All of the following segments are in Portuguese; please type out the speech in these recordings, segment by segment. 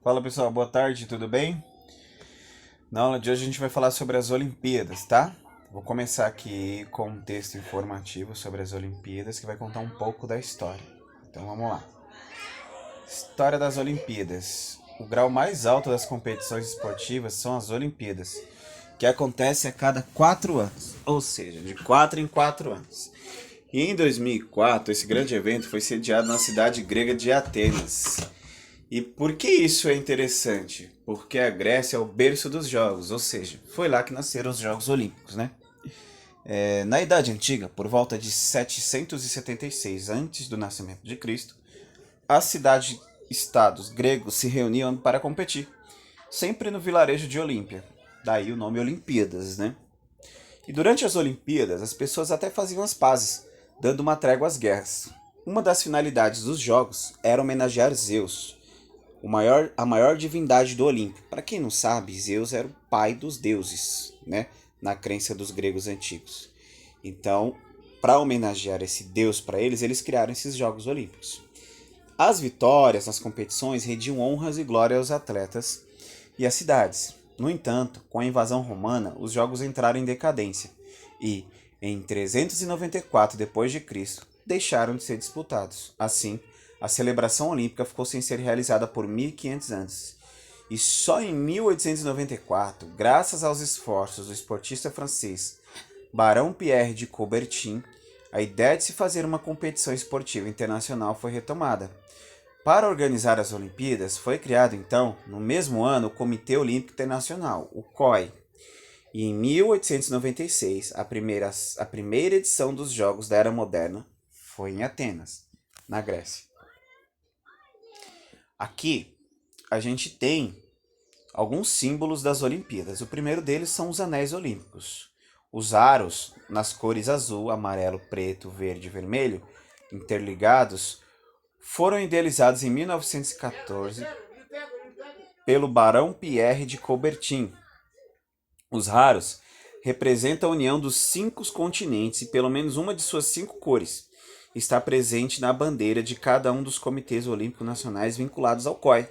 Fala pessoal, boa tarde, tudo bem? Na aula de hoje a gente vai falar sobre as Olimpíadas, tá? Vou começar aqui com um texto informativo sobre as Olimpíadas que vai contar um pouco da história. Então vamos lá. História das Olimpíadas. O grau mais alto das competições esportivas são as Olimpíadas, que acontece a cada 4 anos, ou seja, de 4 em 4 anos. E em 2004, esse grande evento foi sediado na cidade grega de Atenas. E por que isso é interessante? Porque a Grécia é o berço dos Jogos, ou seja, foi lá que nasceram os Jogos Olímpicos, né? Na Idade Antiga, por volta de 776 antes do nascimento de Cristo, as cidades-estados gregos se reuniam para competir, sempre no vilarejo de Olímpia. Daí o nome Olimpíadas, né? E durante as Olimpíadas, as pessoas até faziam as pazes, dando uma trégua às guerras. Uma das finalidades dos Jogos era homenagear Zeus, a maior divindade do Olimpo. Para quem não sabe, Zeus era o pai dos deuses, né? Na crença dos gregos antigos. Então, para homenagear esse deus para eles, eles criaram esses Jogos Olímpicos. As vitórias nas competições rendiam honras e glória aos atletas e às cidades. No entanto, com a invasão romana, os jogos entraram em decadência e, em 394 d.C., deixaram de ser disputados. Assim, a celebração olímpica ficou sem ser realizada por 1500 anos. E só em 1894, graças aos esforços do esportista francês Barão Pierre de Coubertin, a ideia de se fazer uma competição esportiva internacional foi retomada. Para organizar as Olimpíadas, foi criado então, no mesmo ano, o Comitê Olímpico Internacional, o COI. E em 1896, a primeira edição dos Jogos da Era Moderna foi em Atenas, na Grécia. Aqui a gente tem alguns símbolos das Olimpíadas. O primeiro deles são os anéis olímpicos. Os aros, nas cores azul, amarelo, preto, verde e vermelho, interligados, foram idealizados em 1914 pelo Barão Pierre de Coubertin. Os raros representam a união dos 5 continentes e pelo menos uma de suas 5 cores está presente na bandeira de cada um dos comitês olímpicos nacionais vinculados ao COI.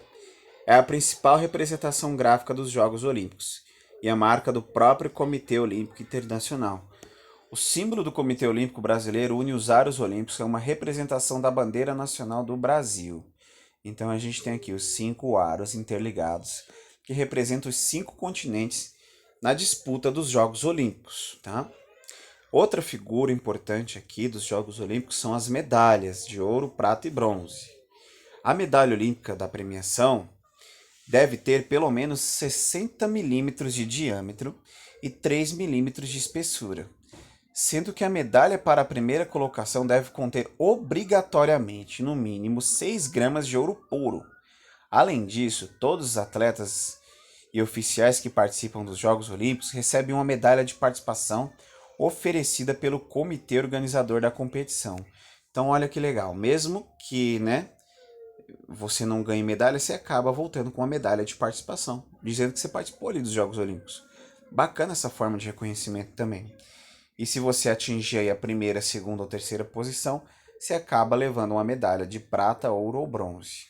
É a principal representação gráfica dos Jogos Olímpicos e a marca do próprio Comitê Olímpico Internacional. O símbolo do Comitê Olímpico Brasileiro une os aros olímpicos a uma representação da bandeira nacional do Brasil. Então a gente tem aqui os 5 aros interligados que representam os 5 continentes na disputa dos Jogos Olímpicos, tá? Outra figura importante aqui dos Jogos Olímpicos são as medalhas de ouro, prata e bronze. A medalha olímpica da premiação deve ter pelo menos 60 milímetros de diâmetro e 3 milímetros de espessura, sendo que a medalha para a primeira colocação deve conter obrigatoriamente, no mínimo, 6 gramas de ouro puro. Além disso, todos os atletas e oficiais que participam dos Jogos Olímpicos recebem uma medalha de participação oferecida pelo comitê organizador da competição. Então, olha que legal, mesmo que, você não ganhe medalha, você acaba voltando com uma medalha de participação, dizendo que você participou ali dos Jogos Olímpicos. Bacana essa forma de reconhecimento também. E se você atingir aí a primeira, segunda ou terceira posição, você acaba levando uma medalha de prata, ouro ou bronze.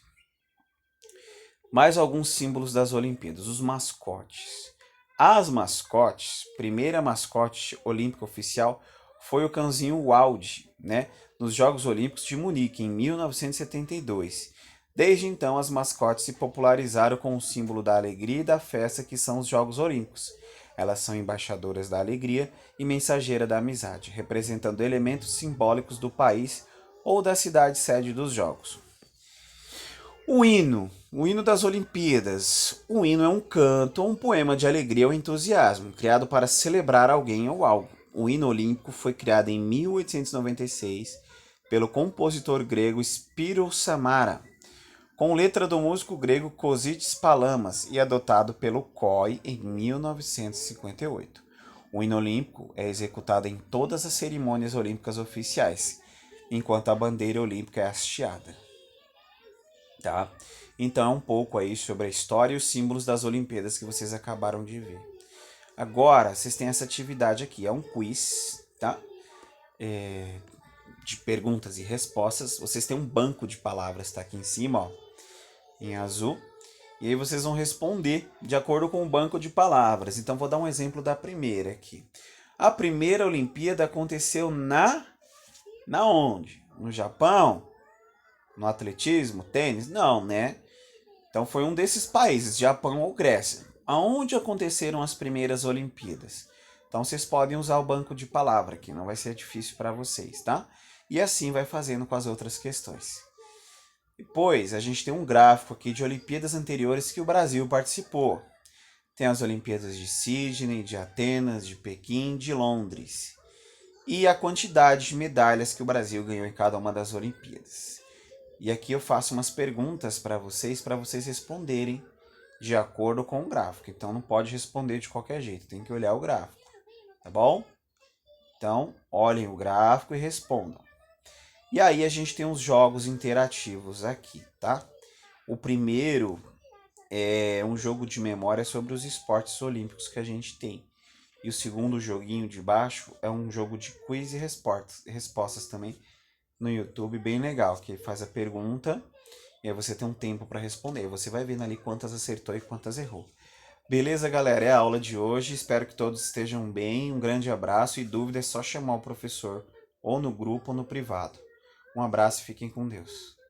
Mais alguns símbolos das Olimpíadas, os mascotes. As mascotes, primeira mascote olímpica oficial foi o cãozinho Wald, nos Jogos Olímpicos de Munique, em 1972. Desde então, as mascotes se popularizaram com o símbolo da alegria e da festa que são os Jogos Olímpicos. Elas são embaixadoras da alegria e mensageira da amizade, representando elementos simbólicos do país ou da cidade sede dos Jogos. O hino das Olimpíadas. O hino é um canto ou um poema de alegria ou entusiasmo, criado para celebrar alguém ou algo. O hino olímpico foi criado em 1896 pelo compositor grego Spyros Samara, com letra do músico grego Kostis Palamas e adotado pelo COI em 1958. O hino olímpico é executado em todas as cerimônias olímpicas oficiais, enquanto a bandeira olímpica é hasteada. Tá? Então é um pouco aí sobre a história e os símbolos das Olimpíadas que vocês acabaram de ver. Agora, vocês têm essa atividade aqui, é um quiz, tá? De perguntas e respostas. Vocês têm um banco de palavras, tá aqui em cima, ó, em azul. E aí vocês vão responder de acordo com o banco de palavras. Então vou dar um exemplo da primeira aqui. A primeira Olimpíada aconteceu na onde? No Japão? No atletismo? Tênis? Não, né? Então foi um desses países, Japão ou Grécia. Aonde aconteceram as primeiras Olimpíadas? Então vocês podem usar o banco de palavra aqui, não vai ser difícil para vocês, tá? E assim vai fazendo com as outras questões. Depois, a gente tem um gráfico aqui de Olimpíadas anteriores que o Brasil participou. Tem as Olimpíadas de Sydney, de Atenas, de Pequim, de Londres. E a quantidade de medalhas que o Brasil ganhou em cada uma das Olimpíadas. E aqui eu faço umas perguntas para vocês responderem de acordo com o gráfico. Então não pode responder de qualquer jeito, tem que olhar o gráfico, tá bom? Então, olhem o gráfico e respondam. E aí a gente tem os jogos interativos aqui, tá? O primeiro é um jogo de memória sobre os esportes olímpicos que a gente tem. E o segundo joguinho de baixo é um jogo de quiz e respostas também no YouTube, bem legal, que ele faz a pergunta e aí você tem um tempo para responder. Você vai vendo ali quantas acertou e quantas errou. Beleza, galera? É a aula de hoje. Espero que todos estejam bem. Um grande abraço e dúvida é só chamar o professor ou no grupo ou no privado. Um abraço e fiquem com Deus.